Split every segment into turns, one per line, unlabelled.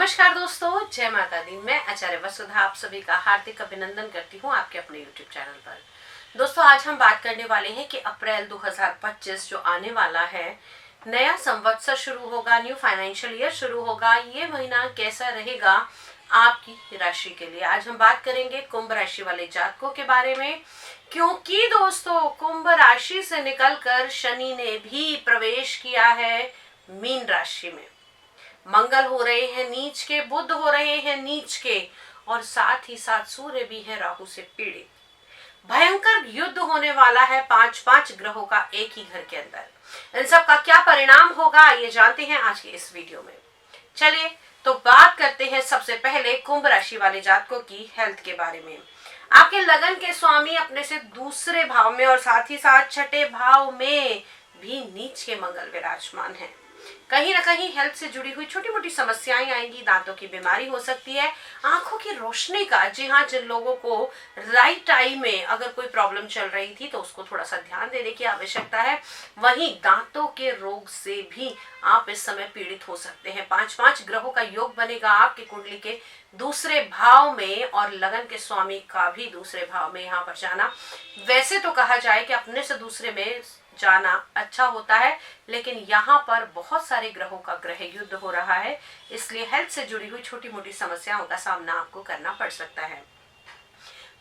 नमस्कार दोस्तों, जय माता दी। मैं आचार्य वसुधा आप सभी का हार्दिक अभिनंदन करती हूँ आपके अपने YouTube चैनल पर। दोस्तों, आज हम बात करने वाले हैं कि अप्रैल 2025 जो आने वाला है, नया संवत्सर शुरू होगा, न्यू फाइनेंशियल ईयर शुरू होगा। ये महीना कैसा रहेगा आपकी राशि के लिए। आज हम बात करेंगे कुंभ राशि वाले जातकों के बारे में, क्योंकि दोस्तों कुंभ राशि से निकलकर शनि ने भी प्रवेश किया है मीन राशि में। मंगल हो रहे हैं नीच के, बुध हो रहे हैं नीच के, और साथ ही साथ सूर्य भी है राहु से पीड़ित। भयंकर युद्ध होने वाला है पांच ग्रहों का एक ही घर के अंदर। इन सब का क्या परिणाम होगा ये जानते हैं आज के इस वीडियो में। चलिए तो बात करते हैं सबसे पहले कुंभ राशि वाले जातकों की हेल्थ के बारे में। आपके लगन के स्वामी अपने से दूसरे भाव में और साथ ही साथ छठे भाव में भी नीच के मंगल विराजमान है। कहीं ना कहीं हेल्थ से जुड़ी हुई छोटी मोटी समस्याएं आएंगी। दांतों की बीमारी हो सकती है, आंखों की रोशनी का, जी हाँ, जिन लोगों को राइट आई में अगर कोई प्रॉब्लम चल रही थी तो उसको थोड़ा सा ध्यान देने की आवश्यकता है। वहीं दांतों के रोग से भी आप इस समय पीड़ित हो सकते हैं। पांच ग्रहों का योग बनेगा आपकी कुंडली के दूसरे भाव में, और लगन के स्वामी का भी दूसरे भाव में यहाँ पर जाना। वैसे तो कहा जाए कि अपने से दूसरे में जाना अच्छा होता है, लेकिन यहाँ पर बहुत सारे ग्रहों का ग्रह युद्ध हो रहा है, इसलिए हेल्थ से जुड़ी हुई छोटी मोटी समस्याओं का सामना आपको करना पड़ सकता है।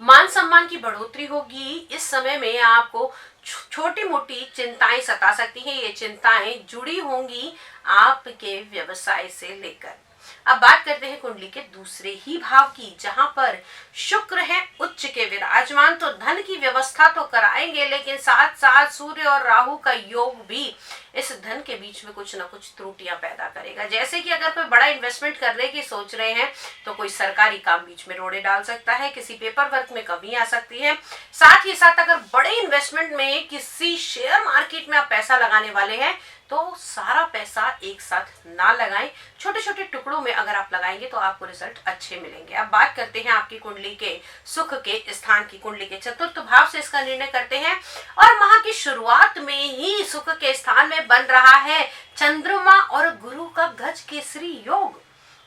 मान सम्मान की बढ़ोतरी होगी। इस समय में आपको छोटी मोटी चिंताएं सता सकती हैं। ये चिंताएं जुड़ी होंगी आपके व्यवसाय से लेकर। अब बात करते हैं कुंडली के दूसरे ही भाव की, जहां पर शुक्र है उच्च के विराजमान। तो धन की व्यवस्था तो कराएंगे, लेकिन साथ साथ सूर्य और राहु का योग भी इस धन के बीच में कुछ ना कुछ त्रुटियां पैदा करेगा। जैसे कि अगर कोई बड़ा इन्वेस्टमेंट करने की सोच रहे हैं तो कोई सरकारी काम बीच में रोड़े डाल सकता है, किसी पेपर वर्क में कमी आ सकती है। साथ ही साथ अगर बड़े इन्वेस्टमेंट में किसी शेयर मार्केट में आप पैसा लगाने वाले हैं तो सारा पैसा एक साथ ना लगाएं, छोटे छोटे टुकड़ों में अगर आप लगाएंगे तो आपको रिजल्ट अच्छे मिलेंगे। अब बात करते हैं आपकी कुंडली के सुख के स्थान की। कुंडली के चतुर्थ भाव से इसका निर्णय करते हैं, और माह की शुरुआत में ही सुख के स्थान में बन रहा है चंद्रमा और गुरु का गज केसरी योग।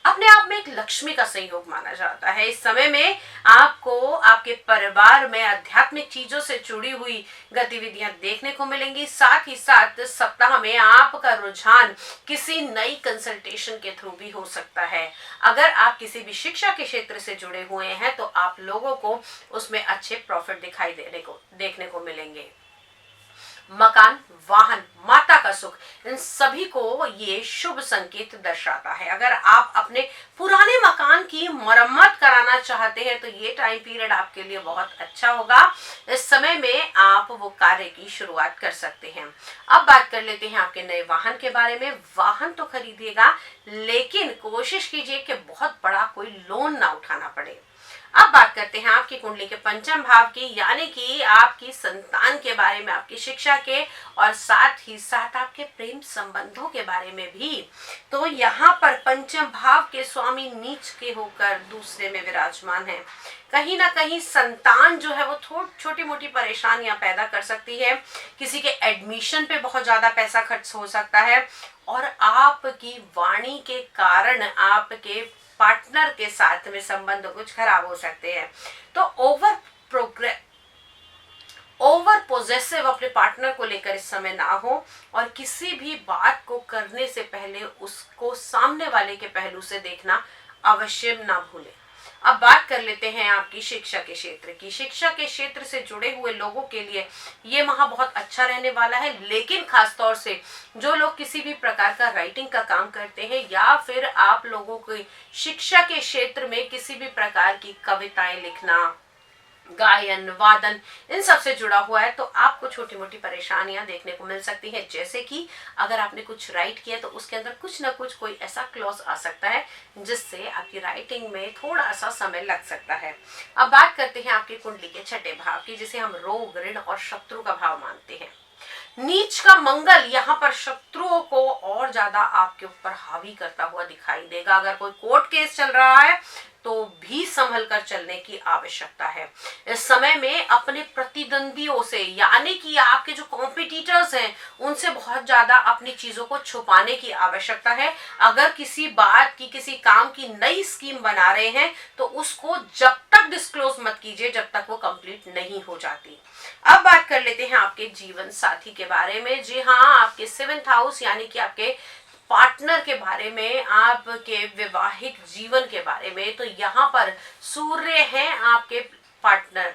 अपने आप में एक लक्ष्मी का संयोग माना जाता है। इस समय में आपको आपके परिवार में आध्यात्मिक चीजों से जुड़ी हुई गतिविधियां देखने को मिलेंगी। साथ ही साथ सप्ताह में आपका रुझान किसी नई कंसल्टेशन के थ्रू भी हो सकता है। अगर आप किसी भी शिक्षा के क्षेत्र से जुड़े हुए हैं तो आप लोगों को उसमें अच्छे प्रॉफिट देखने को मिलेंगे। मकान, वाहन, माता का सुख, इन सभी को ये शुभ संकेत दर्शाता है। अगर आप अपने पुराने मकान की मरम्मत कराना चाहते हैं तो ये टाइम पीरियड आपके लिए बहुत अच्छा होगा। इस समय में आप वो कार्य की शुरुआत कर सकते हैं। अब बात कर लेते हैं आपके नए वाहन के बारे में। वाहन तो खरीदिएगा, लेकिन कोशिश कीजिए कि बहुत बड़ा कोई लोन ना उठाना पड़े। अब बात करते हैं आपकी कुंडली के पंचम भाव की, यानी कि आपकी संतान के बारे में, आपकी शिक्षा के, और साथ ही साथ आपके प्रेम संबंधों के बारे में भी। तो यहाँ पर पंचम भाव के स्वामी नीच के होकर दूसरे में विराजमान है। कहीं ना कहीं संतान जो है वो छोटी मोटी परेशानियां पैदा कर सकती है। किसी के एडमिशन पे बहुत ज्यादा पैसा खर्च हो सकता है, और आपकी वाणी के कारण आपके पार्टनर के साथ में संबंध कुछ खराब हो सकते हैं। तो ओवर पोजेसिव अपने पार्टनर को लेकर इस समय ना हो, और किसी भी बात को करने से पहले उसको सामने वाले के पहलू से देखना अवश्य ना भूलें। अब बात कर लेते हैं आपकी शिक्षा के क्षेत्र की। शिक्षा के क्षेत्र से जुड़े हुए लोगों के लिए ये माह बहुत अच्छा रहने वाला है, लेकिन खासतौर से जो लोग किसी भी प्रकार का राइटिंग का काम करते हैं, या फिर आप लोगों की शिक्षा के क्षेत्र में किसी भी प्रकार की कविताएं लिखना, गायन, वादन, इन सब से जुड़ा हुआ है, तो आपको छोटी मोटी परेशानियां देखने को मिल सकती है। जैसे कि अगर आपने कुछ राइट किया तो उसके अंदर कुछ ना कुछ कोई ऐसा क्लॉज आ सकता है जिससे आपकी राइटिंग में थोड़ा सा समय लग सकता है। अब बात करते हैं आपकी कुंडली के छठे भाव की, जिसे हम रोग, ऋण और शत्रु का भाव मानते हैं। नीच का मंगल यहाँ पर शत्रुओं को और ज्यादा आपके ऊपर हावी करता हुआ दिखाई देगा। अगर कोई कोर्ट केस चल रहा है तो भी संभल कर चलने की आवश्यकता है। इस समय में अपने प्रतिद्वंदियों से, यानी कि आपके जो कॉम्पिटिटर्स हैं, उनसे बहुत ज्यादा अपनी चीजों को छुपाने की आवश्यकता है। अगर किसी बात की, किसी काम की नई स्कीम बना रहे हैं तो उसको जब तक डिस्क्लोज मत कीजिए जब तक वो कंप्लीट नहीं हो जाती। अब बात कर लेते हैं आपके जीवन साथी के बारे में। जी हाँ, आपके 7th हाउस यानी कि आपके पार्टनर के बारे में, आपके वैवाहिक जीवन के बारे में। तो यहाँ पर सूर्य है आपके पार्टनर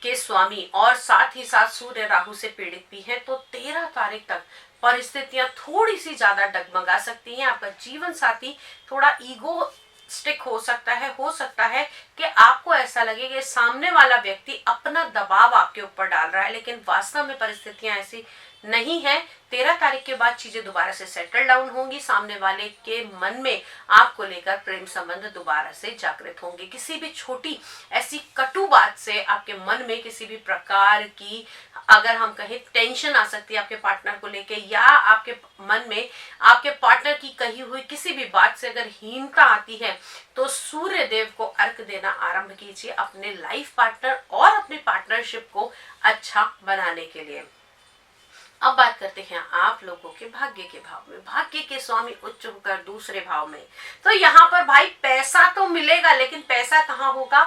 के स्वामी और साथ ही साथ सूर्य राहु से पीड़ित भी है। तो 13 तारीख तक परिस्थितियां थोड़ी सी ज्यादा डगमगा सकती हैं। आपका जीवन साथी थोड़ा ईगो स्टिक हो सकता है कि आपको ऐसा लगे कि सामने वाला व्यक्ति अपना दबाव आपके ऊपर डाल रहा है, लेकिन वास्तव में परिस्थितियां ऐसी नहीं है। 13 तारीख के बाद चीजें दोबारा से सेटल डाउन होंगी। सामने वाले के मन में आपको लेकर प्रेम संबंध दोबारा से जागृत होंगे। किसी भी छोटी ऐसी कटु बात से आपके मन में किसी भी प्रकार की, अगर हम कहें, टेंशन आ सकती है आपके पार्टनर को लेके, या आपके मन में आपके पार्टनर की कही हुई किसी भी बात से अगर हीनता आती है, तो सूर्य देव को अर्घ देना आरंभ कीजिए अपने लाइफ पार्टनर और अपनी पार्टनरशिप को अच्छा बनाने के लिए। अब बात करते हैं आप लोगों के भाग्य के भाव में। भाग्य के स्वामी उच्च होकर दूसरे भाव में, तो यहाँ पर भाई पैसा तो मिलेगा, लेकिन पैसा कहाँ होगा?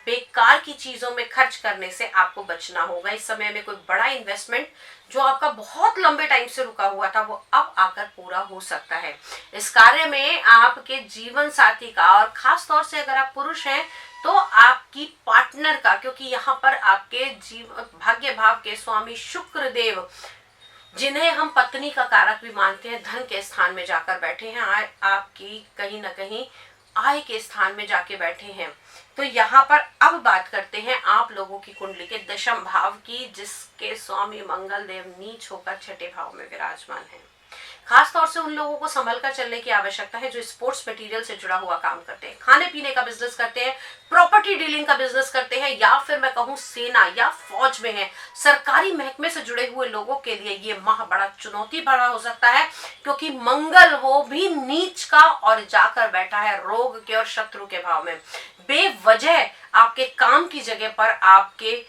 बेकार की चीजों में खर्च करने से आपको बचना होगा। इस समय में कोई बड़ा इन्वेस्टमेंट जो आपका बहुत लंबे टाइम से रुका हुआ था, वो अब आकर पूरा हो सकता है। इस कार्य में आपके जीवन साथी का, और खास तौर से अगर आप पुरुष हैं तो आपकी पार्टनर का, क्योंकि यहाँ पर आपके भाग्य भाव के स्वामी शुक्र देव, जिन्हें हम पत्नी का कारक भी मानते हैं, धन के स्थान में जाकर बैठे हैं, आपकी कहीं ना कहीं आय के स्थान में जाके बैठे हैं। तो यहाँ पर अब बात करते हैं आप लोगों की कुंडली के दशम भाव की, जिसके स्वामी मंगल देव नीच होकर छठे भाव में विराजमान है। खास तौर से उन लोगों को संभल कर चलने की आवश्यकता है जो स्पोर्ट्स मटेरियल से जुड़ा हुआ काम करते हैं, खाने पीने का बिजनेस करते हैं, प्रॉपर्टी डीलिंग का बिजनेस करते हैं, या फिर मैं कहूँ सेना या फौज में है। सरकारी महकमे से जुड़े हुए लोगों के लिए ये माह बड़ा चुनौती भरा हो सकता है, क्योंकि मंगल वो भी नीच का और जाकर बैठा है रोग के और शत्रु के भाव में। बेवजह आपके काम की जगह पर आपके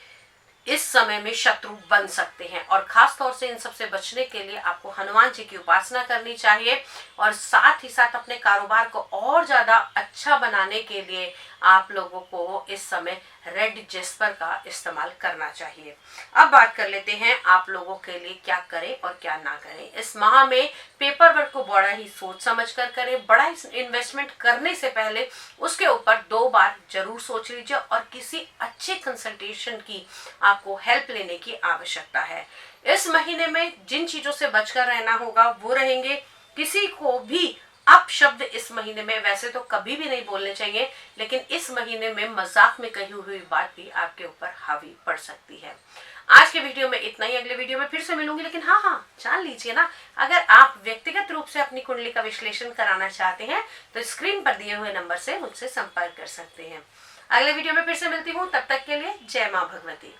इस समय में शत्रु बन सकते हैं, और खास तौर से इन सबसे बचने के लिए आपको हनुमान जी की उपासना करनी चाहिए, और साथ ही साथ अपने कारोबार को और ज्यादा अच्छा बनाने के लिए आप लोगों को इस समय रेड जेस्पर का इस्तेमाल करना चाहिए। अब बात कर लेते हैं आप लोगों के लिए क्या करें और क्या ना करें। इस माह में पेपर वर्क को बड़ा ही सोच समझ कर करें। बड़ा इन्वेस्टमेंट करने से पहले उसके ऊपर 2 बार जरूर सोच लीजिए, और किसी अच्छे कंसल्टेशन की आपको हेल्प लेने की आवश्यकता है। इस महीने में जिन चीजों से बचकर रहना होगा वो रहेंगे। किसी को भी अपशब्द इस महीने में वैसे तो कभी भी नहीं बोलने चाहिए, लेकिन इस महीने में मजाक में कही हुई बात भी आपके ऊपर हावी पड़ सकती है। आज के वीडियो में इतना ही। अगले वीडियो में फिर से मिलूंगी, लेकिन हाँ, जान लीजिए ना, अगर आप व्यक्तिगत रूप से अपनी कुंडली का विश्लेषण कराना चाहते हैं तो स्क्रीन पर दिए हुए नंबर से मुझसे संपर्क कर सकते हैं। अगले वीडियो में फिर से मिलती हूँ, तब तक के लिए जय माँ भगवती।